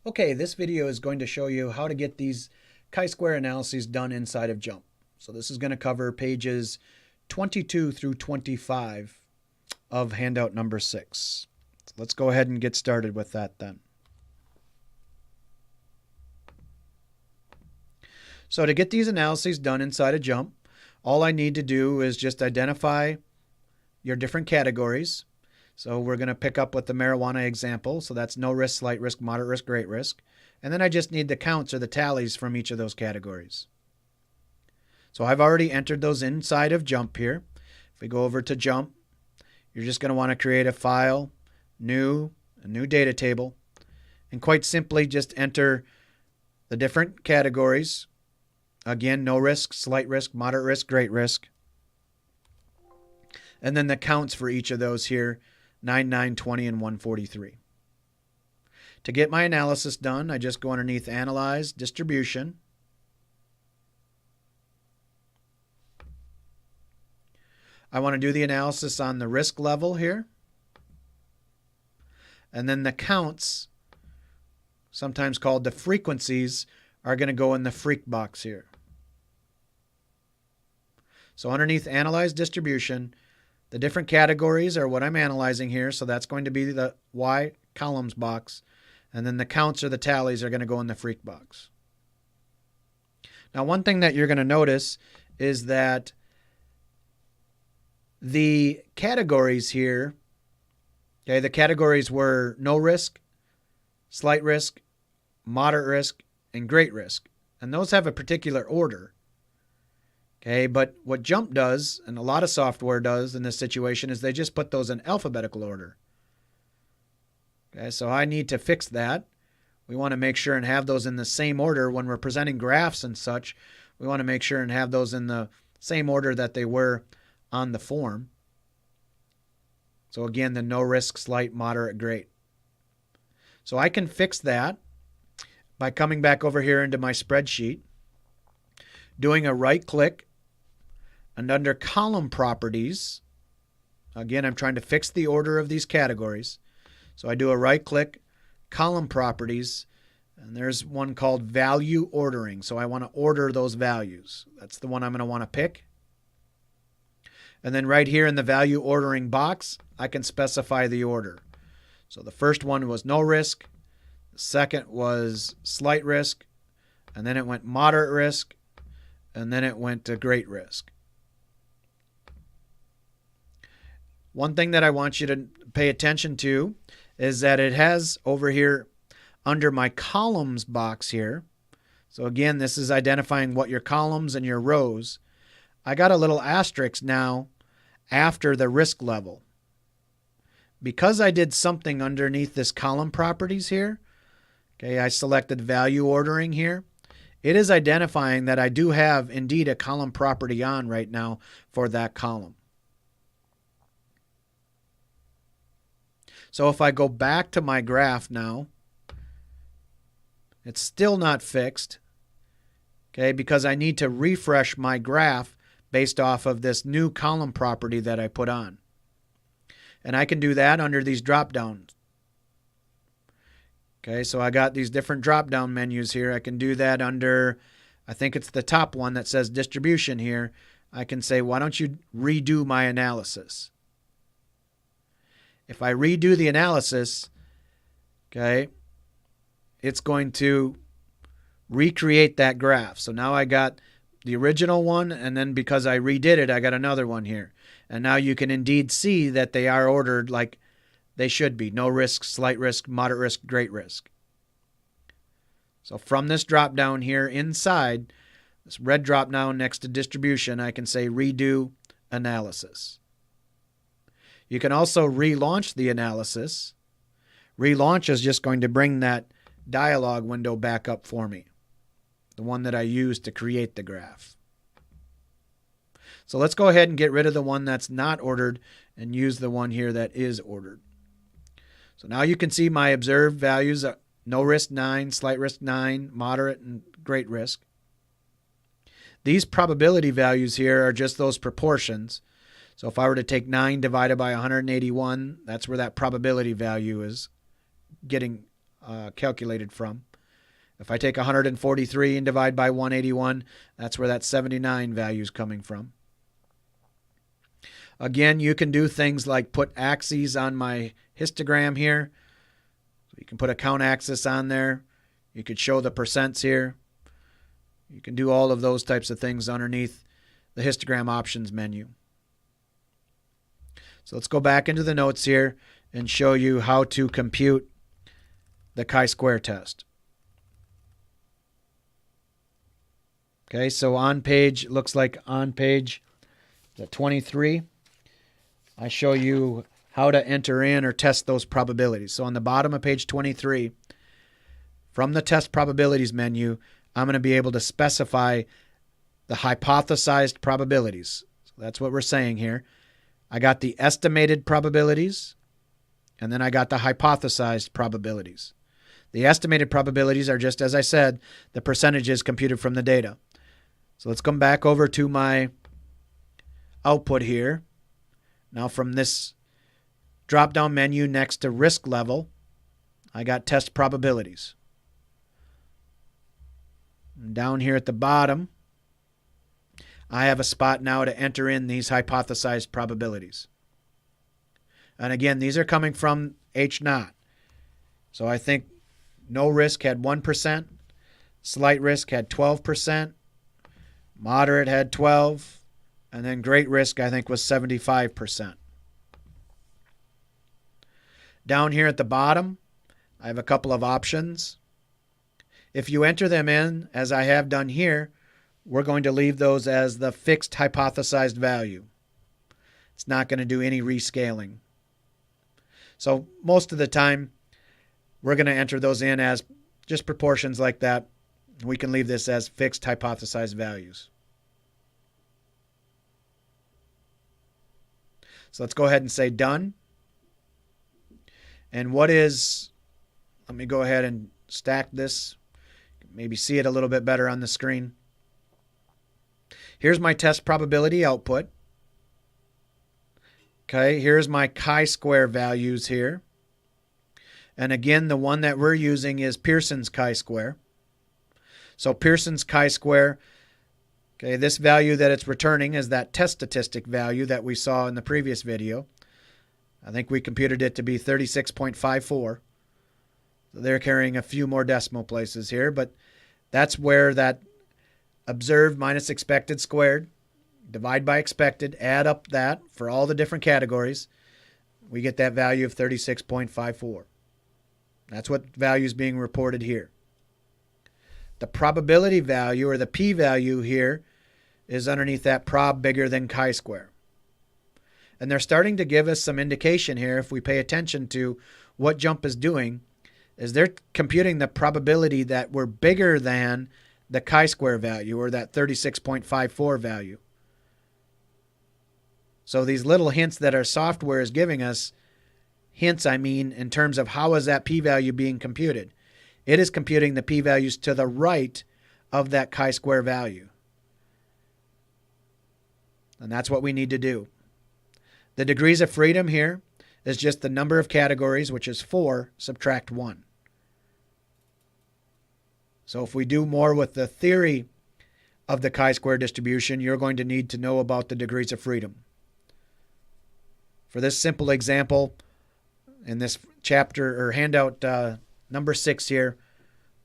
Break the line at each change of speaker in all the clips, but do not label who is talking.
Okay, this video is going to show you how to get these chi-square analyses done inside of JUMP. So this is going to cover pages 22 through 25 of handout number 6. So let's go ahead and get started with that then. So to get these analyses done inside of JUMP, all I need to do is just identify your different categories. So we're going to pick up with the marijuana example. So that's no risk, slight risk, moderate risk, great risk. And then I just need the counts or the tallies from each of those categories. So I've already entered those inside of JUMP here. If we go over to JUMP, you're just going to want to create a file, a new data table, and quite simply just enter the different categories. Again, no risk, slight risk, moderate risk, great risk. And then the counts for each of those here, 9, 9, 20, and 143. To get my analysis done, I just go underneath Analyze, Distribution. I want to do the analysis on the risk level here. And then the counts, sometimes called the frequencies, are going to go in the freak box here. So underneath Analyze, Distribution, the different categories are what I'm analyzing here. So that's going to be the Y columns box. And then the counts or the tallies are going to go in the freak box. Now, one thing that you're going to notice is that the categories here, okay, the categories were no risk, slight risk, moderate risk, and great risk. And those have a particular order. Okay, but what JUMP does, and a lot of software does in this situation, is they just put those in alphabetical order. Okay, so I need to fix that. We want to make sure and have those in the same order when we're presenting graphs and such. We want to make sure and have those in the same order that they were on the form. So again, the no risk, slight, moderate, great. So I can fix that by coming back over here into my spreadsheet, doing a right click, and under column properties, again, I'm trying to fix the order of these categories. So I do a right click, column properties, and there's one called value ordering. So I want to order those values. That's the one I'm going to want to pick. And then right here in the value ordering box, I can specify the order. So the first one was no risk, the second was slight risk, and then it went moderate risk, and then it went to great risk. One thing that I want you to pay attention to is that it has over here under my columns box here. So again, this is identifying what your columns and your rows. I got a little asterisk now after the risk level. Because I did something underneath this column properties here, okay, I selected value ordering here. It is identifying that I do have indeed a column property on right now for that column. So if I go back to my graph now, it's still not fixed, okay, because I need to refresh my graph based off of this new column property that I put on. And I can do that under these drop downs. Okay, so I got these different drop down menus here. I can do that under, I think it's the top one that says distribution here. I can say, why don't you redo my analysis? If I redo the analysis, okay, it's going to recreate that graph. So now I got the original one, and then because I redid it, I got another one here. And now you can indeed see that they are ordered like they should be. No risk, slight risk, moderate risk, great risk. So from this drop down here inside, this red drop down next to distribution, I can say redo analysis. You can also relaunch the analysis. Relaunch is just going to bring that dialog window back up for me, the one that I used to create the graph. So let's go ahead and get rid of the one that's not ordered and use the one here that is ordered. So now you can see my observed values are no risk 9, slight risk 9, moderate and great risk. These probability values here are just those proportions. So if I were to take 9 divided by 181, that's where that probability value is getting calculated from. If I take 143 and divide by 181, that's where that 79 value is coming from. Again, you can do things like put axes on my histogram here. So you can put a count axis on there. You could show the percents here. You can do all of those types of things underneath the histogram options menu. So let's go back into the notes here and show you how to compute the chi-square test. Okay, so on page, looks like on page 23, I show you how to enter in or test those probabilities. So on the bottom of page 23, from the test probabilities menu, I'm going to be able to specify the hypothesized probabilities. So that's what we're saying here. I got the estimated probabilities, and then I got the hypothesized probabilities. The estimated probabilities are just, as I said, the percentages computed from the data. So let's come back over to my output here. Now from this drop-down menu next to risk level, I got test probabilities. And down here at the bottom, I have a spot now to enter in these hypothesized probabilities. And again, these are coming from H0. So I think no risk had 1%, slight risk had 12%, moderate had 12%, and then great risk I think was 75%. Down here at the bottom, I have a couple of options. If you enter them in, as I have done here, we're going to leave those as the fixed hypothesized value. It's not going to do any rescaling. So most of the time, we're going to enter those in as just proportions like that. We can leave this as fixed hypothesized values. So let's go ahead and say done. And what is, let me go ahead and stack this, maybe see it a little bit better on the screen. Here's my test probability output. Okay, here's my chi-square values here. And again, the one that we're using is Pearson's chi-square. So Pearson's chi-square, okay, this value that it's returning is that test statistic value that we saw in the previous video. I think we computed it to be 36.54. So they're carrying a few more decimal places here, but that's where that observed minus expected squared, divide by expected, add up that for all the different categories. We get that value of 36.54. That's what value is being reported here. The probability value, or the p-value here, is underneath that prob bigger than chi-square. And they're starting to give us some indication here, if we pay attention to what JUMP is doing, is they're computing the probability that we're bigger than the chi-square value, or that 36.54 value. So these little hints that our software is giving us, hints I mean in terms of how is that p-value being computed. It is computing the p-values to the right of that chi-square value. And that's what we need to do. The degrees of freedom here is just the number of categories, which is 4, subtract 1. So if we do more with the theory of the chi-square distribution, you're going to need to know about the degrees of freedom. For this simple example, in this chapter or handout number 6 here,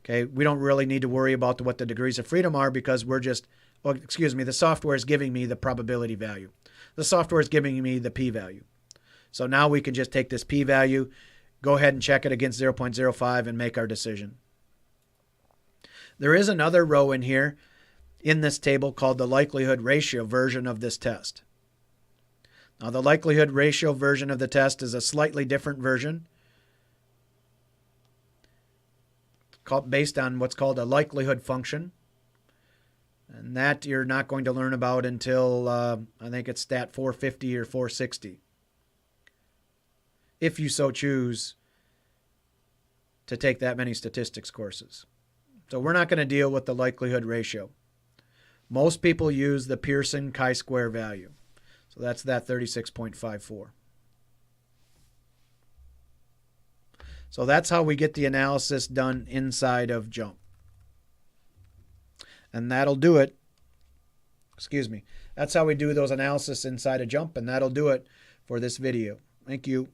okay, we don't really need to worry about what the degrees of freedom are, because we're just, oh, excuse me, the software is giving me the probability value. The software is giving me the p-value. So now we can just take this p-value, go ahead and check it against 0.05 and make our decision. There is another row in here in this table called the likelihood ratio version of this test. Now the likelihood ratio version of the test is a slightly different version based on what's called a likelihood function. And that you're not going to learn about until I think it's stat 450 or 460. If you so choose to take that many statistics courses. So we're not going to deal with the likelihood ratio. Most people use the Pearson chi-square value. So that's that 36.54. So that's how we get the analysis done inside of Jump. And that'll do it. Excuse me. That's how we do those analysis inside of Jump, and that'll do it for this video. Thank you.